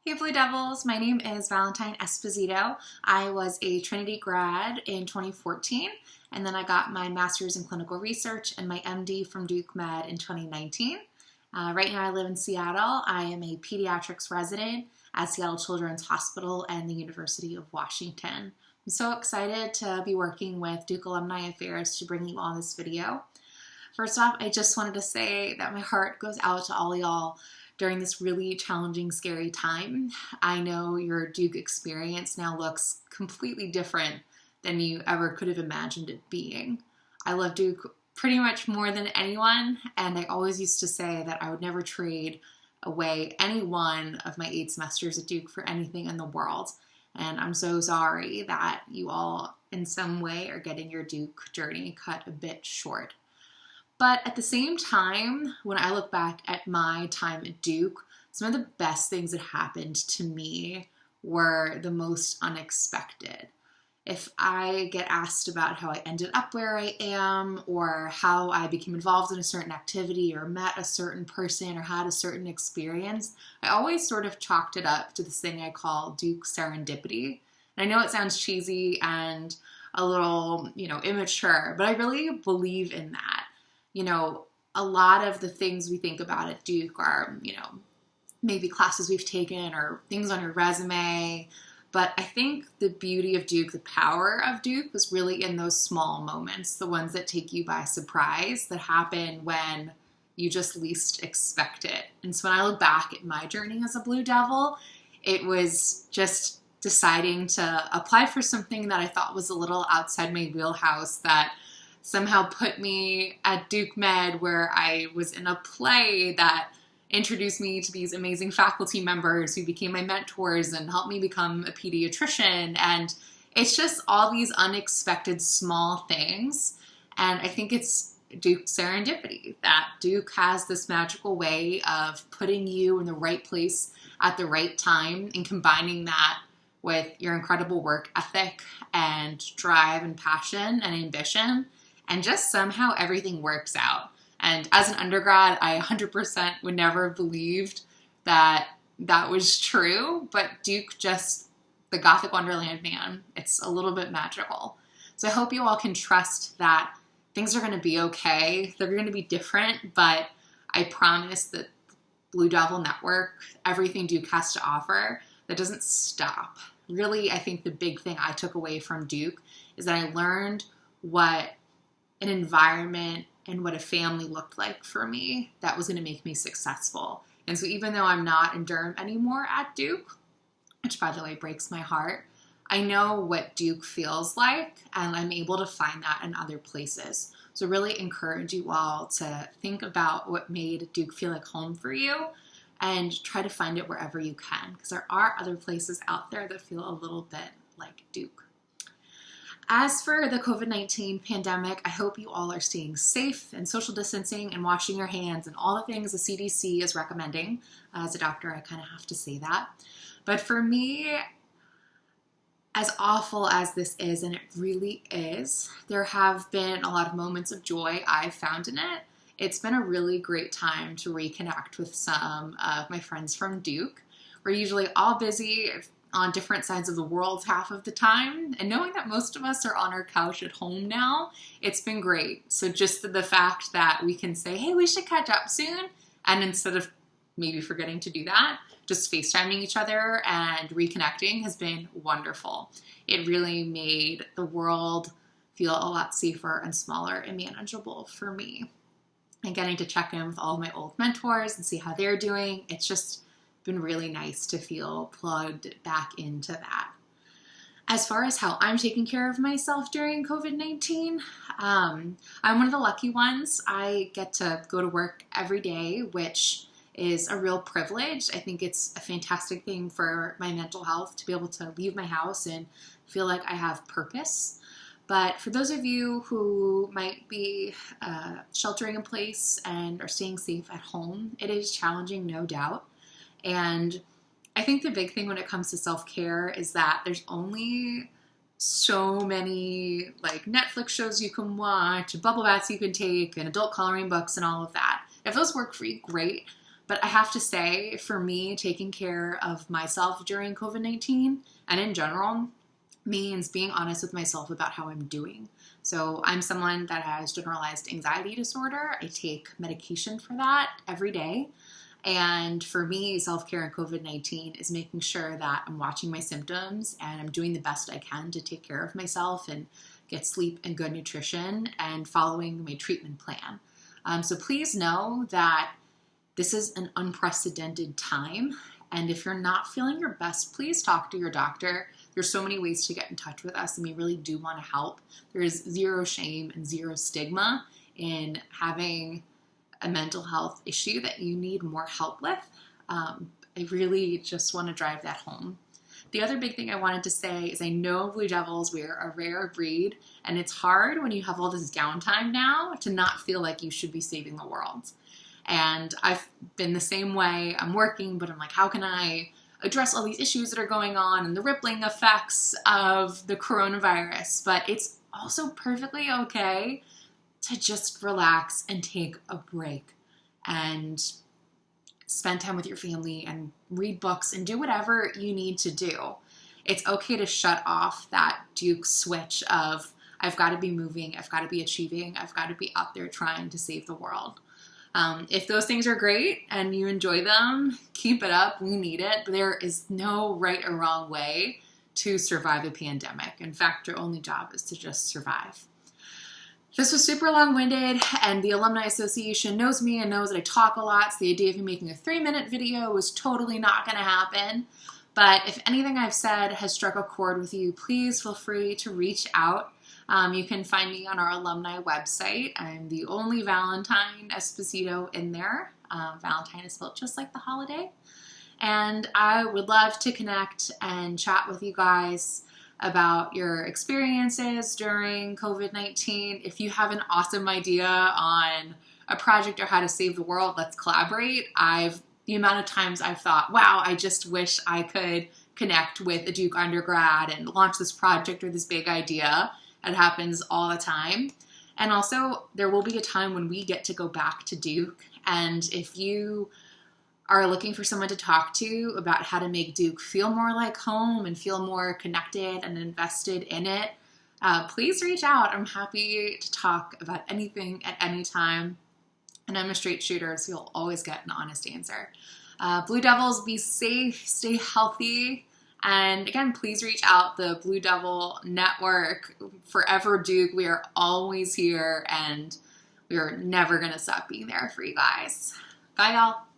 Hey Blue Devils, my name is Valentine Esposito. I was a Trinity grad in 2014, and then I got my master's in clinical research and my MD from Duke Med in 2019. Right now I live in Seattle. I am a pediatrics resident at Seattle Children's Hospital and the University of Washington. I'm so excited to be working with Duke Alumni Affairs to bring you all this video. First off, I just wanted to say that my heart goes out to all y'all during this really challenging, scary time. I know your Duke experience now looks completely different than you ever could have imagined it being. I love Duke pretty much more than anyone, and I always used to say that I would never trade away any one of my 8 semesters at Duke for anything in the world. And I'm so sorry that you all in some way are getting your Duke journey cut a bit short. But at the same time, when I look back at my time at Duke, some of the best things that happened to me were the most unexpected. If I get asked about how I ended up where I am, or how I became involved in a certain activity, or met a certain person, or had a certain experience, I always sort of chalked it up to this thing I call Duke serendipity. And I know it sounds cheesy and a little, immature, but I really believe in that. A lot of the things we think about at Duke are, maybe classes we've taken or things on your resume. But I think the beauty of Duke, the power of Duke, was really in those small moments, the ones that take you by surprise, that happen when you just least expect it. And so when I look back at my journey as a Blue Devil, it was just deciding to apply for something that I thought was a little outside my wheelhouse, that somehow put me at Duke Med, where I was in a play that introduced me to these amazing faculty members who became my mentors and helped me become a pediatrician. And it's just all these unexpected small things. And I think it's Duke serendipity, that Duke has this magical way of putting you in the right place at the right time and combining that with your incredible work ethic and drive and passion and ambition. And just somehow everything works out. And as an undergrad, I 100% would never have believed that that was true. But Duke, just the Gothic Wonderland, man, it's a little bit magical. So I hope you all can trust that things are going to be okay. They're going to be different, but I promise that Blue Devil Network, everything Duke has to offer, that doesn't stop. Really, I think the big thing I took away from Duke is that I learned what an environment and what a family looked like for me that was going to make me successful. And so even though I'm not in Durham anymore at Duke, which by the way breaks my heart, I know what Duke feels like, and I'm able to find that in other places. So really encourage you all to think about what made Duke feel like home for you and try to find it wherever you can, because there are other places out there that feel a little bit like Duke. As for the COVID-19 pandemic, I hope you all are staying safe and social distancing and washing your hands and all the things the CDC is recommending. As a doctor, I kind of have to say that. But for me, as awful as this is, and it really is, there have been a lot of moments of joy I've found in it. It's been a really great time to reconnect with some of my friends from Duke. We're usually all busy on different sides of the world half of the time, and knowing that most of us are on our couch at home now, it's been great. So just the fact that we can say, hey, we should catch up soon, and instead of maybe forgetting to do that, just FaceTiming each other and reconnecting has been wonderful. It really made the world feel a lot safer and smaller and manageable for me. And getting to check in with all of my old mentors and see how they're doing, it's just been really nice to feel plugged back into that. As far as how I'm taking care of myself during COVID-19, I'm one of the lucky ones. I get to go to work every day, which is a real privilege. I think it's a fantastic thing for my mental health to be able to leave my house and feel like I have purpose. But for those of you who might be sheltering in place and are staying safe at home, it is challenging, no doubt. And I think the big thing when it comes to self-care is that there's only so many Netflix shows you can watch, bubble baths you can take, and adult coloring books and all of that. If those work for you, great. But I have to say, for me, taking care of myself during COVID-19 and in general means being honest with myself about how I'm doing. So I'm someone that has generalized anxiety disorder. I take medication for that every day. And for me, self-care in COVID-19 is making sure that I'm watching my symptoms and I'm doing the best I can to take care of myself and get sleep and good nutrition and following my treatment plan. So please know that this is an unprecedented time. And if you're not feeling your best, please talk to your doctor. There's so many ways to get in touch with us, and we really do want to help. There is zero shame and zero stigma in having a mental health issue that you need more help with. I really just want to drive that home. The other big thing I wanted to say is I know Blue Devils, we are a rare breed, and it's hard when you have all this downtime now to not feel like you should be saving the world. And I've been the same way. I'm working, but I'm like, how can I address all these issues that are going on and the rippling effects of the coronavirus? But it's also perfectly okay to just relax and take a break and spend time with your family and read books and do whatever you need to do. It's okay to shut off that Duke switch of, I've got to be moving, I've got to be achieving, I've got to be out there trying to save the world. If those things are great and you enjoy them, keep it up. We need it. But there is no right or wrong way to survive a pandemic. In fact, your only job is to just survive. This was super long-winded, and the Alumni Association knows me and knows that I talk a lot, so the idea of me making a 3-minute video was totally not going to happen. But if anything I've said has struck a chord with you, please feel free to reach out. You can find me on our alumni website. I'm the only Valentine Esposito in there. Valentine is spelled just like the holiday. And I would love to connect and chat with you guys about your experiences during COVID-19. If you have an awesome idea on a project or how to save the world, let's collaborate. The amount of times I've thought, wow, I just wish I could connect with a Duke undergrad and launch this project or this big idea. It happens all the time. And also, there will be a time when we get to go back to Duke. And if you are looking for someone to talk to about how to make Duke feel more like home and feel more connected and invested in it, please reach out. I'm happy to talk about anything at any time. And I'm a straight shooter, so you'll always get an honest answer. Blue Devils, be safe, stay healthy. And again, please reach out. The Blue Devil Network, Forever Duke, we are always here, and we are never going to stop being there for you guys. Bye, y'all.